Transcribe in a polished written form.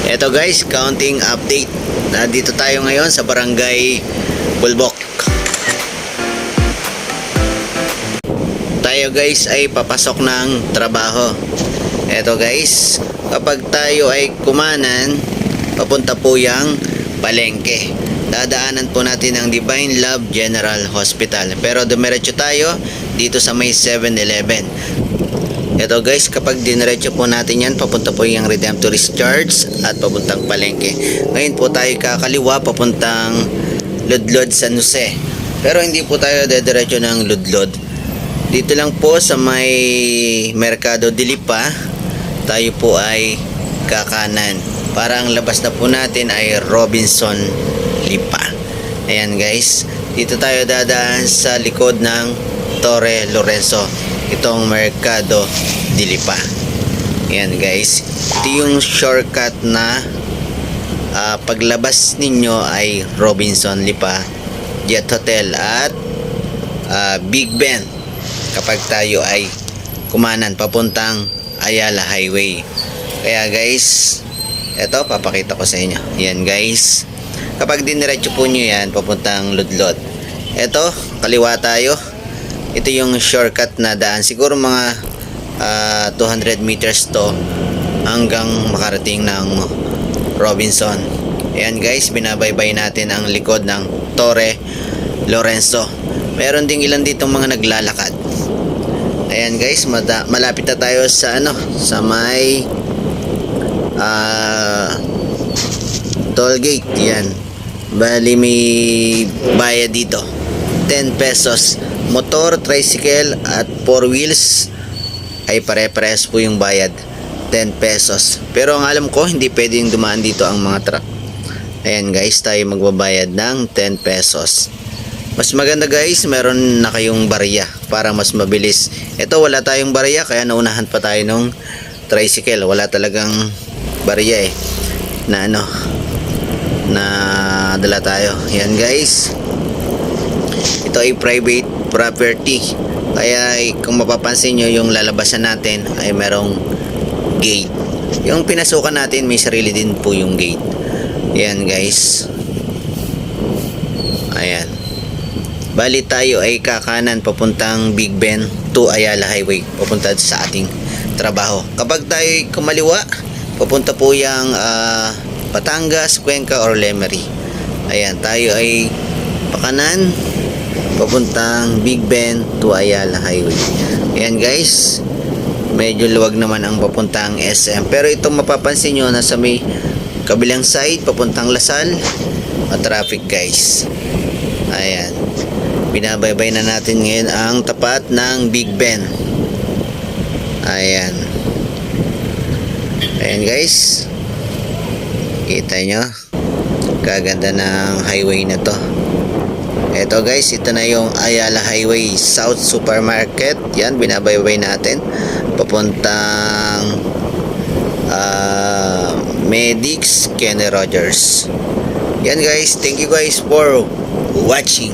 Eto guys, counting update. Nandito tayo ngayon sa Barangay Bulbok. Tayo guys ay papasok ng trabaho. Eto guys, kapag tayo ay kumanan, papunta po yang palengke. Dadaanan po natin ang Divine Love General Hospital. Pero dumiretso tayo dito sa may 7-Eleven. Ito guys, kapag diniretso po natin yan, papunta po yung Redemptorist Church at papuntang palengke. Ngayon po tayo kakaliwa papuntang Ludlod San Jose. Pero hindi po tayo dediretso ng Ludlod. Dito lang po sa may Mercado Dilipa, tayo po ay kakanan. Parang labas na po natin ay Robinson Lipa. Ayan guys, dito tayo dadaan sa likod ng Torre Lorenzo, itong Mercado Dilipa. Ayan guys, ito yung shortcut na paglabas ninyo ay Robinson Lipa, Jet Hotel at Big Ben kapag tayo ay kumanan papuntang Ayala Highway. Kaya guys, eto papakita ko sa inyo. Ayan guys, kapag diniretso po nyo yan papuntang Ludlod, eto kaliwa tayo. Ito yung shortcut na daan, siguro mga 200 meters to hanggang makarating ng Robinson. Ayan guys, binabaybay natin ang likod ng Torre Lorenzo. Meron ding ilan ditong mga naglalakad. Ayan guys, malapit na tayo sa sa may toll gate. Yan, bali may bayad dito, 10 pesos. Motor, tricycle at 4 wheels ay pare-pares po yung bayad, 10 pesos. Pero ang alam ko, hindi pwedeng dumaan dito ang mga truck. Ayan guys, tayo magbabayad ng 10 pesos. Mas maganda guys, meron na kayong barya para mas mabilis. Ito wala tayong barya, kaya naunahan pa tayo ng tricycle. Wala talagang barya na na dala tayo. Ayan guys, ito ay private property, kaya kung mapapansin nyo, yung lalabasan natin ay merong gate. Yung pinasukan natin may sarili din po yung gate. Ayan guys, ayan, bali tayo ay kakanan papuntang Big Ben to Ayala Highway, papunta sa ating trabaho. Kapag tayo ay kumaliwa, papunta po yung Batangas, Cuenca or Lemery. Ayan, tayo ay pakanan papuntang Big Ben to Ayala Highway. Ayan guys, medyo luwag naman ang papuntang SM. Pero itong mapapansin nyo, nasa may kabilang side papuntang Lasal, traffic guys. Ayan, binabaybay na natin ngayon ang tapat ng Big Ben. Ayan, ayan guys, kita nyo, kaganda ng highway na to. Eto guys, ito na yung Ayala Highway South Supermarket. Yan, binabaybay natin papuntang Medix, Kenny Rogers. Yan guys, thank you guys for watching.